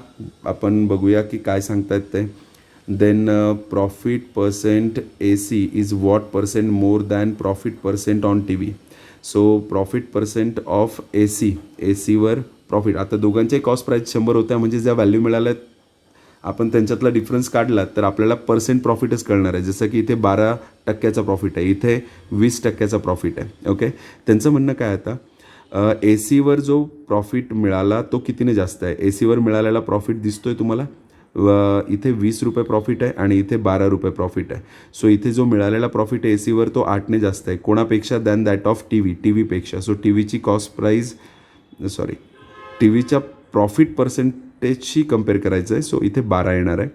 आपण बघूया की काय सांगतायत ते. Then profit percent A C is what percent more than profit percent on T V. So profit percent of A सीवर प्रॉफिट. आता दोघांचे कॉस्ट प्राईस 100 होत्या, म्हणजे ज्या व्हॅल्यू मिळाल्या आपण त्यांच्यातला डिफरन्स काढला तर आपल्याला पर्सेंट प्रॉफिटच कळणार आहे. जसं की इथे 12% प्रॉफिट आहे, इथे 20% प्रॉफिट आहे. ओके, त्यांचं म्हणणं काय आता, ए सीवर जो प्रॉफिट मिळाला तो कितीने जास्त आहे. ए सीवर मिळालेला प्रॉफिट दिसतोय तुम्हाला, इथे 20 रुपये प्रॉफिट आहे आणि इथे 12 रुपये प्रॉफिट आहे. सो इथे जो मिळालेला प्रॉफिट ए सीवर तो 8ने जास्त आहे. कोणापेक्षा, दॅन दॅट ऑफ टी व्हीपेक्षा. सो टी व्हीची कॉस्ट प्राईज, टी व्हीच्या प्रॉफिट पर्सेंटेजशी कम्पेअर करायचं आहे. सो इथे 12 येणार आहे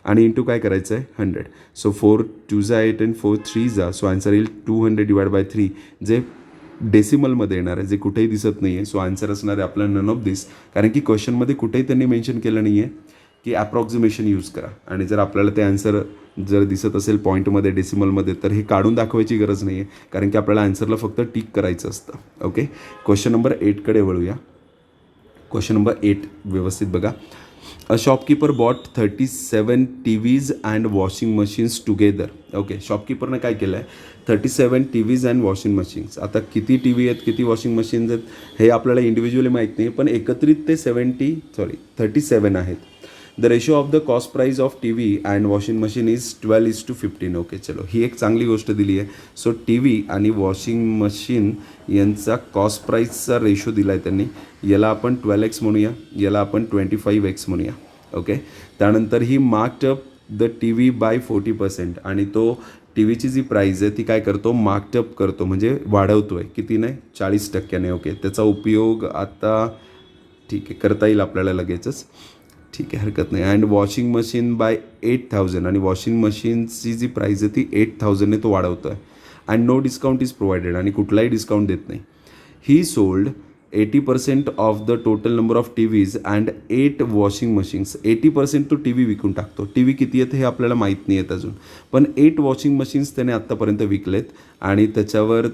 आणि इंटू काय करायचं आहे, 100. So 4 2 8 and 4 3. सो आन्सर येईल 200/3, जे डेसिमलमध्ये येणार आहे, जे कुठेही दिसत नाही आहे. सो आन्सर असणार आहे आपलं नन ऑफ दिस, कारण की क्वेश्चनमध्ये कुठेही त्यांनी मेन्शन केलं नाही आहे की ॲप्रॉक्सिमेशन यूज करा. आणि जर आपल्याला ते आन्सर जर दिसत असेल पॉईंटमध्ये, डेसिमलमध्ये, तर हे काढून दाखवायची गरज नाही आहे, कारण की आपल्याला आन्सरला फक्त टिक करायचं असतं. ओके, क्वेश्चन नंबर 8कडे वळूया. क्वेश्चन नंबर 8 व्यवस्थित बघा. A shopkeeper bought 37 TVs and washing machines together. Okay, शॉपकीपरनं काय केलं आहे, 37 TVs अँड वॉशिंग मशीन्स. आता किती टी व्ही आहेत, किती वॉशिंग मशीन्स आहेत हे आपल्याला इंडिव्हिज्युअली माहीत नाही, पण एकत्रित ते 37 आहेत. The ratio of the cost price of T V and washing machine is 12:15. Okay, चलो, ही एक चांगली गोष्ट दिली आहे. सो टी व्ही आणि वॉशिंग मशीन यांचा कॉस्ट प्राईजचा रेशो दिला आहे त्यांनी. याला आपण 12x म्हणूया, याला आपण 25x म्हणूया. ओके, त्यानंतर he marked up the T V by 40%, आणि तो टी व्हीची जी प्राईज आहे ती काय करतो, मार्क्ड अप करतो, म्हणजे वाढवतो आहे. किती नाही, 40%. ओके, त्याचा उपयोग आता ठीक आहे करता येईल आपल्याला लगेचच, ठीक आहे, हरकत नाही. अँड वॉशिंग मशीन बाय 8,000, आणि वॉशिंग मशीनची जी प्राईज आहे ती 8,000ने तो वाढवतो आहे. And no discount is provided, आणि कुठलाही डिस्काउंट देत नाही. He sold 80% of the total number of T Vs and 8 washing machines. 80% तो टी व्ही विकून टाकतो. टी व्ही किती आहेत हे आपल्याला माहीत नाही आहेत अजून, पण 8 वॉशिंग मशीन्स त्याने आत्तापर्यंत विकलेत, आणि त्याच्यावर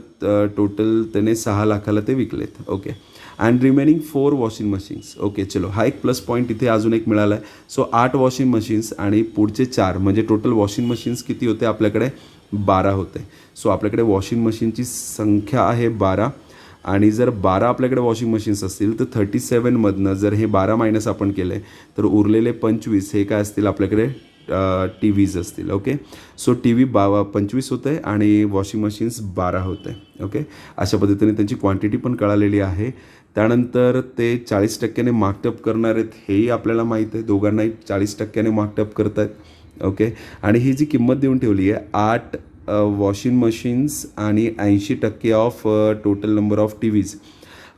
टोटल त्याने 6 लाखाला ते विकलेत. Okay, and remaining 4 washing machines. Okay, चलो, हा एक प्लस पॉईंट इथे अजून एक मिळाला आहे. सो 8 वॉशिंग मशीन्स आणि पुढचे 4, म्हणजे टोटल वॉशिंग मशीन्स किती होते आपल्याकडे, 12 होते. सो आपल्याकडे वॉशिंग मशीनची संख्या आहे 12, आणि जर 12 आपल्याकडे वॉशिंग मशीन्स असतील तर 37मधनं जर हे 12 मायनस आपण केले तर उरलेले 25 हे काय असतील आपल्याकडे टी व्हीज असतील. ओके, सो टी व्ही 25 होते आणि वॉशिंग मशीन्स 12 होते. ओके, अशा पद्धतीने त्यांची क्वांटिटी पण कळालेली आहे. त्यानंतर ते 40% मार्कअप करणार आहेत हेही आपल्याला माहीत आहे. दोघांनाही 40% मार्कअप करत आहेत. ओके, आणि ही जी किंमत देऊन ठेवली आहे 8 वॉशिंग मशीन्स आणि 80% of total number of T Vs.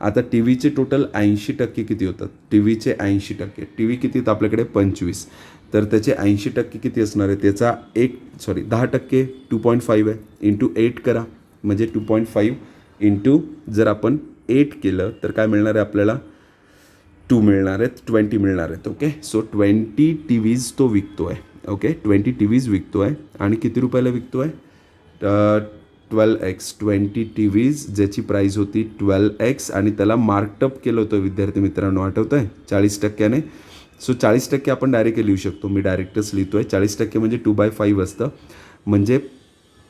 आता टी व्हीचे टोटल 80% किती होतात? टी व्हीचे 80%, टी व्ही किती आहेत आपल्याकडे 25, तर त्याचे 80% किती असणार आहे? त्याचा 10% 2.5 आहे, इंटू 8 करा म्हणजे 2.5 इंटू जर आपण 8 केलं तर काय मिळणार आहे आपल्याला? 2 मिळणार आहेत, 20 मिळणार आहेत. ओके, सो 20 टी व्हीज तो विकतो आहे. ओके, 20 टी व्हीज विकतो आहे आणि किती रुपयाला विकतो आहे? 12x 20 टी व्हीज ज्याची प्राईस होती 12x आणि त्याला मार्कअप केलं होतं विद्यार्थी मित्रांनो, आठवतं आहे 40%. सो 40% आपण डायरेक्ट लिहू शकतो. मी डायरेक्टच लिहितो आहे. 40% म्हणजे 2/5 असतं. म्हणजे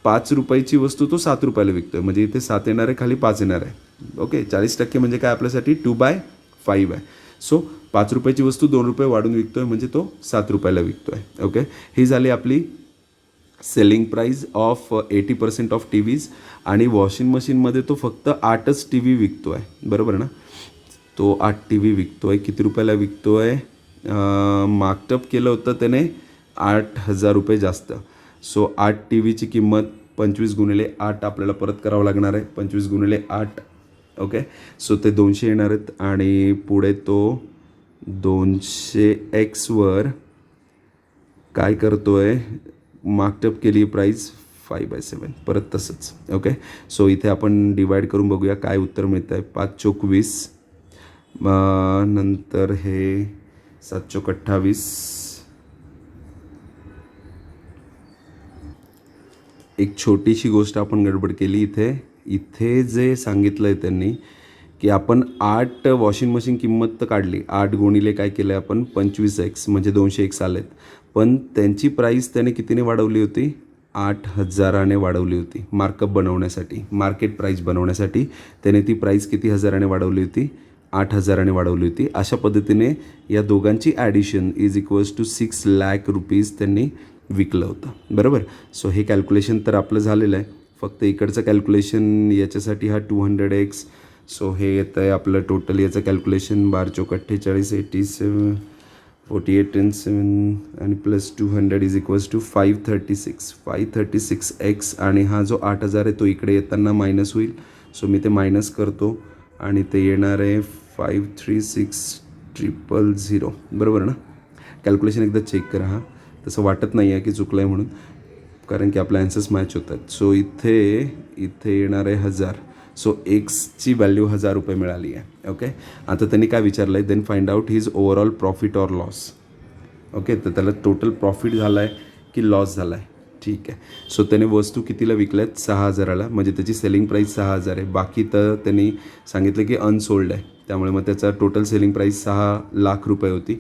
5 रुपयाची वस्तू तो 7 रुपयाला विकतो आहे. म्हणजे इथे 7 येणार आहे, खाली 5 येणार आहे. ओके, 40% म्हणजे काय आपल्यासाठी 2/5 आहे. सो 5 रुपयाची वस्तू 2 रुपये वाढून विकतो आहे म्हणजे तो 7 रुपयाला विकतो आहे. ओके, ही झाली आपली selling price of 80% of T Vs. आणि वॉशिंग मशीनमध्ये तो फक्त 8च टी व्ही विकतो आहे, बरोबर ना? तो 8 टी व्ही विकतो आहे. किती रुपयाला विकतो आहे? मार्कअप केलं होतं त्याने 8,000 रुपये जास्त. सो 8 टी व्हीची किंमत 25 गुणिले 8 आपल्याला परत करावं लागणार आहे. 25 गुणिले 8. ओके, सो ते 200 येणार आहेत आणि पुढे तो 200x काय करतो आहे? मार्कअप केली प्राईस 5/7, परत तसंच. ओके, सो इथे आपण डिवाईड करून बघूया काय उत्तर मिळतं आहे. 5 चोक 20, नंतर हे 7 चोक 28. एक छोटीशी गोष्ट आपण गडबड केली इथे जे सांगितलं आहे त्यांनी की आपण 8 वॉशिंग मशीन किंमत तर काढली, 8 गुणिले काय केलं आहे आपण 25x म्हणजे 200x आलेत. पण त्यांची प्राईस त्याने कितीने वाढवली होती? 8,000ने वाढवली होती. मार्कअप बनवण्यासाठी, मार्केट प्राईस बनवण्यासाठी त्याने ती प्राईस किती हजाराने वाढवली होती? 8,000ने वाढवली होती. अशा पद्धतीने या दोघांची addition is equals to 6 lakh rupees त्यांनी विकलं होतं, बरोबर. सो हे कॅल्क्युलेशन तर आपलं झालेलं आहे. फक्त इकडचं कॅल्क्युलेशन याच्यासाठी हा 200x. सो हे येतं आहे आपलं टोटल याचं कॅल्क्युलेशन 12 चोक 48, 87, 48 and 7 आणि plus 200 is equals to 536x. आणि हा जो 8,000 आहे तो इकडे येताना मायनस होईल. सो मी ते मायनस करतो आणि ते येणार आहे 536,000, बरोबर ना? कॅल्क्युलेशन एकदा चेक करा. हा तसं वाटत नाही आहे की चुकलं आहे म्हणून, कारण की आपले ॲन्सर्स मॅच होतात. सो इथे येणार आहे 1000. सो एक्सची व्हॅल्यू 1000 रुपये मिळाली आहे. ओके, आता त्यांनी काय विचारलं आहे? Then find out his overall profit or loss. Okay, तर त्याला टोटल प्रॉफिट झाला आहे की लॉस झाला आहे? ठीक आहे. सो त्याने वस्तू कितीला विकल्या आहेत? 6,000ला, म्हणजे त्याची सेलिंग प्राईस 6,000 आहे. बाकी तर त्यांनी सांगितलं की अनसोल्ड आहे, त्यामुळे मग त्याचा टोटल सेलिंग प्राईस 6 लाख रुपये होती.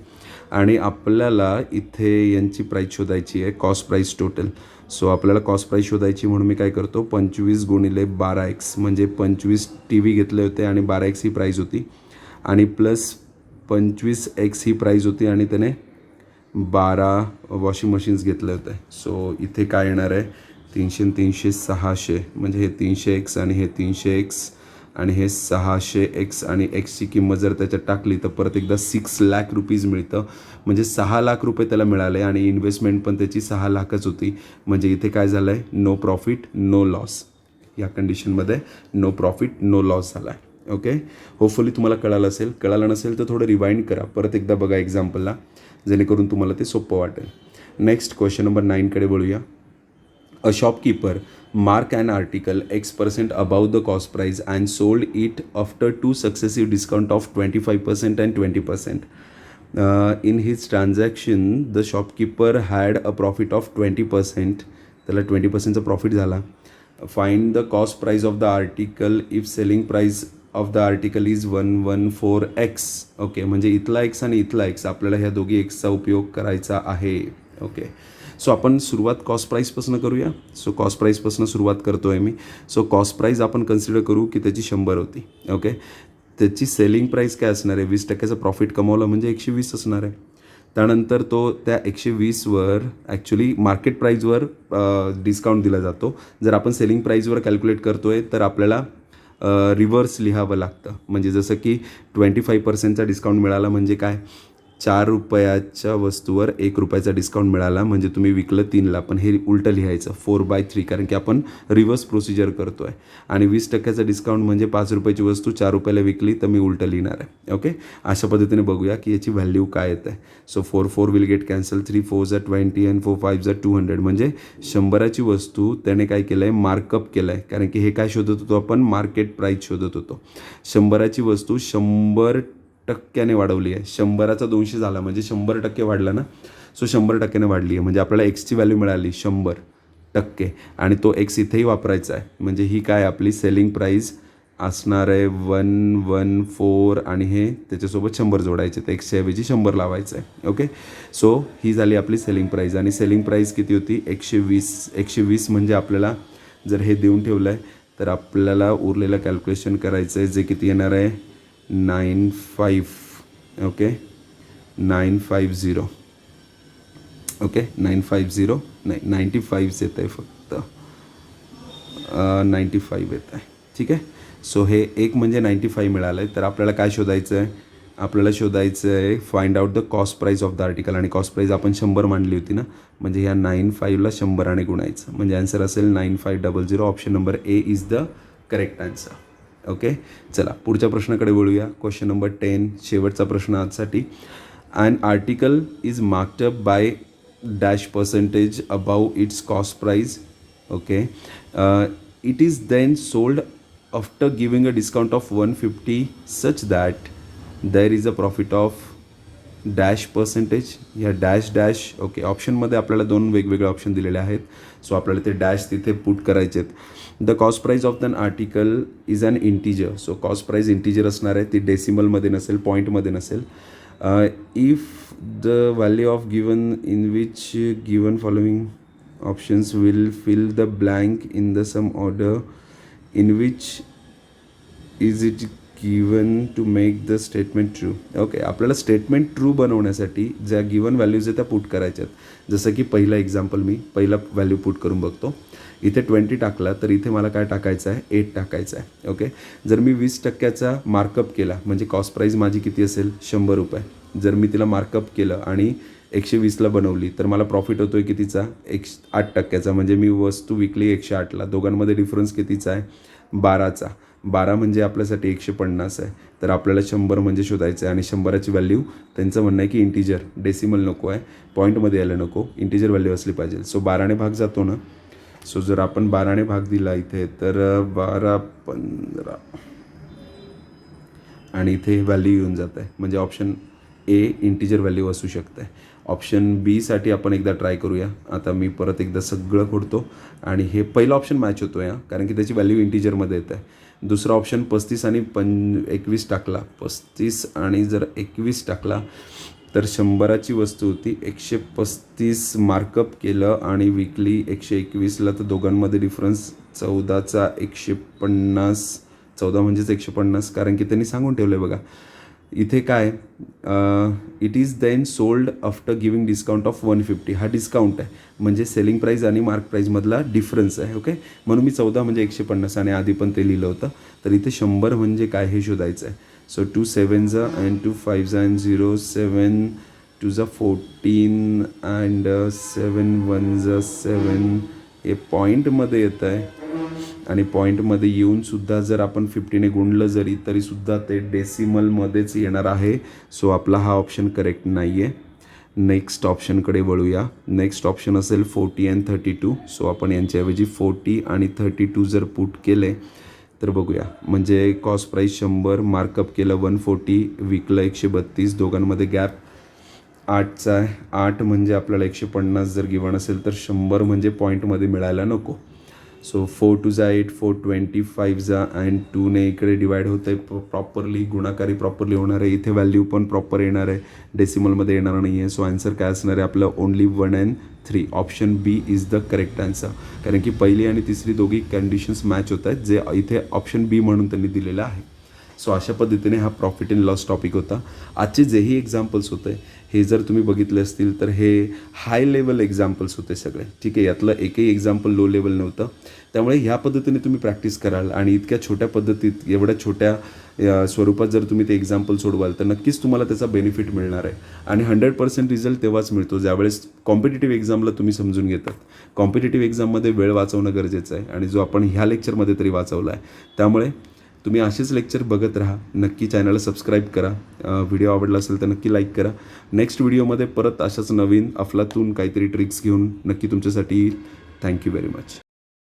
आणि आपल्याला इथे यांची प्राईस शोधायची आहे, कॉस्ट प्राईस टोटल. सो आपल्याला कॉस्ट प्राईस शोधायची म्हणून मी काय करतो 25 गुणिले 12x म्हणजे 25 टी व्ही घेतले होते आणि 12x ही प्राईस होती आणि प्लस 25x ही प्राईस होती आणि त्याने 12 वॉशिंग मशीन्स घेतले होते. सो इथे काय येणार आहे 300 300 600 म्हणजे हे 300x आणि हे 300x आणि हे 600x आणि एक्सची किंमत जर त्याच्यात टाकली तर परत एकदा 6 लाख रुपीज मिळतं. म्हणजे 6 लाख रुपये त्याला मिळाले आणि इन्व्हेस्टमेंट पण त्याची 6 लाखच होती. म्हणजे इथे काय झालं आहे नो प्रॉफिट नो लॉस. या कंडिशनमध्ये नो प्रॉफिट नो लॉस झाला आहे. ओके, होपफुली तुम्हाला कळालं असेल. कळालं नसेल तर थोडं रिवाइंड करा, परत एकदा बघा एक्झाम्पलला, जेणेकरून तुम्हाला ते सोपं वाटेल. नेक्स्ट क्वेश्चन नंबर 9कडे बोलूया. A shopkeeper mark an article X% above the cost price and sold it after 2 successive discount of 25% and 20%. In his transaction, the shopkeeper had a profit of 20%. त्याला 20%चा प्रॉफिट झाला. Find the cost price of the article if selling price of the article is 114x. Okay, म्हणजे इथला x आणि इथला x आपल्याला ह्या दोघी xचा उपयोग करायचा आहे. ओके, सो आपण सुरुवात कॉस्ट प्राईसपासून करूया. सो कॉस्ट प्राईसपासून सुरुवात करतो आहे मी. सो कॉस्ट प्राईस आपण कन्सिडर करू की त्याची 100 होती. ओके, त्याची सेलिंग प्राईस काय असणार आहे? 20%चा प्रॉफिट कमावला म्हणजे 120 असणार आहे. त्यानंतर तो त्या 120वर ॲक्च्युली मार्केट प्राईजवर डिस्काउंट दिला जातो. जर आपण सेलिंग प्राईजवर कॅल्क्युलेट करतो आहे तर आपल्याला रिव्हर्स लिहावं लागतं. म्हणजे जसं की 25% डिस्काउंट मिळाला म्हणजे काय, 4 रुपयाच्या वस्तूवर 1 रुपयाचा डिस्काउंट मिळाला म्हणजे तुम्ही विकलं 3ला. पण हे उलटं लिहायचं 4/3, कारण की आपण रिव्हर्स प्रोसिजर करतो आहे. आणि 20% डिस्काउंट म्हणजे 5 रुपयाची वस्तू 4 रुपयाला विकली तर मी उलटं लिहिणार आहे. ओके, अशा पद्धतीने बघूया की याची व्हॅल्यू काय येत आहे. So 4 will get cancel, 3 4 20 and 4 5 200. म्हणजे 100ची वस्तू त्याने काय केलं आहे, मार्कअप केलं आहे. कारण की हे काय शोधत होतो आपण, मार्केट प्राईस शोधत होतो. 100ची वस्तू 100% वाढवली आहे. 100चा 200 झाला म्हणजे 100% वाढला ना. सो 100% वाढली आहे म्हणजे आपल्याला एक्सची व्हॅल्यू मिळाली 100%. आणि तो एक्स इथेही वापरायचा आहे. म्हणजे ही काय आपली सेलिंग प्राईस असणार आहे 114 आणि हे त्याच्यासोबत 100 जोडायचे. तर एक्सच्या ऐवजी 100 लावायचं आहे. ओके, सो ही झाली आपली सेलिंग प्राईस. आणि सेलिंग प्राईस किती होती, 120 म्हणजे आपल्याला जर हे देऊन ठेवलं आहे तर आपल्याला उरलेलं कॅल्क्युलेशन करायचं आहे, जे किती येणार आहे 95. ओके, 950. ओके, 950 नाही 95 येत आहे फक्त, 95 येत आहे. ठीक आहे, सो हे एक म्हणजे 95 मिळालं आहे. तर आपल्याला काय शोधायचं आहे, आपल्याला शोधायचं आहे find out the cost price of the article. आणि कॉस्ट प्राईस आपण 100 मांडली होती ना, म्हणजे ह्या 95ला 100 गुणायचं म्हणजे आन्सर असेल 9500. Option number A is the correct answer. Okay, चला पुढच्या प्रश्नाकडे वळूया. क्वेश्चन नंबर 10, शेवटचा प्रश्न आजसाठी. An article is marked up by %% above its cost price. Okay, it is then sold after giving a discount of 150 such that there is a profit of %. या dash. Okay, ऑप्शनमध्ये आपल्याला 2 वेगवेगळे option दिलेले आहेत. So आपल्याला ते dash तिथे put करायचे आहेत. The cost price of than article is an integer. So cost price integer असणार आहे, ती डेसिमलमध्ये नसेल, पॉईंटमध्ये नसेल. If the value of given in which given following options will fill the blank in the sum order in which is it given to make the statement true. Okay, आपल्याला statement true बनवण्यासाठी ज्या given values आहेत त्या put करायच्या आहेत. जसं की पहिला एक्झाम्पल, मी पहिला व्हॅल्यू पुट करून बघतो. इथे 20 टाकला तर इथे मला काय टाकायचं आहे, 8 टाकायचं आहे. ओके, जर मी 20% मार्कअप केला म्हणजे कॉस्ट प्राईज माझी किती असेल 100 रुपये. जर मी तिला मार्कअप केलं आणि 120ला बनवली तर मला प्रॉफिट होतो आहे कितीचा, 8%. म्हणजे मी वस्तू विकली 108ला. दोघांमध्ये डिफरन्स कितीचा आहे, 12चा. 12 म्हणजे आपल्यासाठी 150 आहे. तर आपल्याला 100 म्हणजे शोधायचं आहे. आणि 100ची व्हॅल्यू त्यांचं म्हणणं आहे की इंटिजर, डेसिमल नको आहे, पॉईंटमध्ये यायला नको, इंटिजर व्हॅल्यू असली पाहिजे. सो 12ने भाग जातो ना. सो जर आपण 12ने भाग दिला इथे तर 12 15 आणि इथे व्हॅल्यू येऊन जात आहे. म्हणजे ऑप्शन ए इंटिजर व्हॅल्यू असू शकते. ऑप्शन बीसाठी आपण एकदा ट्राय करूया. आता मी परत एकदा सगळं खोडतो आणि हे पहिलं ऑप्शन मॅच होतो आहे कारण की त्याची व्हॅल्यू इंटिजरमध्ये येत आहे. दुसरा ऑप्शन 35 आणि 21 टाकला, 35 आणि जर 21 टाकला तर 100ची वस्तू होती, 135 मार्कअप केलं आणि विकली 121ला. तर दोघांमध्ये डिफरन्स 14चा 150, 14 म्हणजेच 150, कारण की त्यांनी सांगून ठेवलं आहे बघा इथे काय, it is then sold after giving discount of 150. हा डिस्काउंट आहे म्हणजे सेलिंग प्राईज आणि मार्क प्राईजमधला डिफरन्स आहे. ओके, म्हणून मी 14 म्हणजे 150 आणि आधी पण ते लिहिलं होतं. तर इथे 100 म्हणजे काय हे शोधायचं आहे. So 2 7s and 2 5s and 0 7 2s 14 and 7 1s 7. हे पॉईंटमध्ये येतं आहे आणि पॉईंटमध्ये येऊनसुद्धा जर आपण 50ने गुणलं जरी तरीसुद्धा ते डेसिमलमध्येच येणार आहे. सो आपला हा ऑप्शन करेक्ट नाही आहे. नेक्स्ट ऑप्शनकडे वळूया. नेक्स्ट ऑप्शन असेल 40 and 32. सो आपण यांच्याऐवजी 40 आणि 32 जर पुट केले तर बघूया. म्हणजे कॉस्ट प्राईस 100, मार्कअप केलं 140, विकलं 132, दोघांमध्ये गॅप 8चा आहे. 8 म्हणजे आपल्याला 150 जर गिवन असेल तर 100 म्हणजे पॉईंटमध्ये मिळायला नको. सो 4 2s 8, 4 25s अँड 2ने इकडे डिवाईड होत आहे प्रॉपरली, गुणाकारी प्रॉपरली होणार आहे. इथे व्हॅल्यू पण प्रॉपर येणार आहे, डेसिमलमध्ये येणार नाही आहे. सो आन्सर काय असणार आहे आपलं, only 1 and 3. Option B is the correct answer. कारण की पहिली आणि तिसरी दोघी कंडिशन्स मॅच होत आहेत, जे इथे ऑप्शन बी म्हणून त्यांनी दिलेलं आहे. सो अशा पद्धतीने हा प्रॉफिट अँड लॉस टॉपिक होता. आजचे जेही एक्झाम्पल्स होते हे जर तुम्ही बघितले असतील तर हे हाय लेवल एक्झाम्पल्स होते सगळे, ठीक आहे. यातलं एकही एक्झाम्पल लो लेवल नव्हतं. त्यामुळे ह्या पद्धतीने तुम्ही प्रॅक्टिस कराल आणि इतक्या छोट्या पद्धतीत एवढ्या छोट्या स्वरूपात जर तुम्ही ते एक्झाम्पल सोडवाल तर नक्कीच तुम्हाला त्याचा बेनिफिट मिळणार आहे. आणि 100% रिझल्ट तेव्हाच मिळतो ज्यावेळेस कॉम्पिटिटिव्ह एक्झामला तुम्ही समजून घेतात. कॉम्पिटिटिव्ह एक्झाममध्ये वेळ वाचवणं गरजेचं आहे आणि जो आपण ह्या लेक्चरमध्ये तरी वाचवला आहे. त्यामुळे तुम्ही असेच लेक्चर बघत राहा. नक्की चॅनलला सबस्क्राईब करा. व्हिडिओ आवडला असेल तर नक्की लाईक करा. नेक्स्ट व्हिडिओमध्ये परत अशाच नवीन अफलातून काहीतरी ट्रिक्स घेऊन नक्की तुमच्यासाठी येईल. Thank you very much.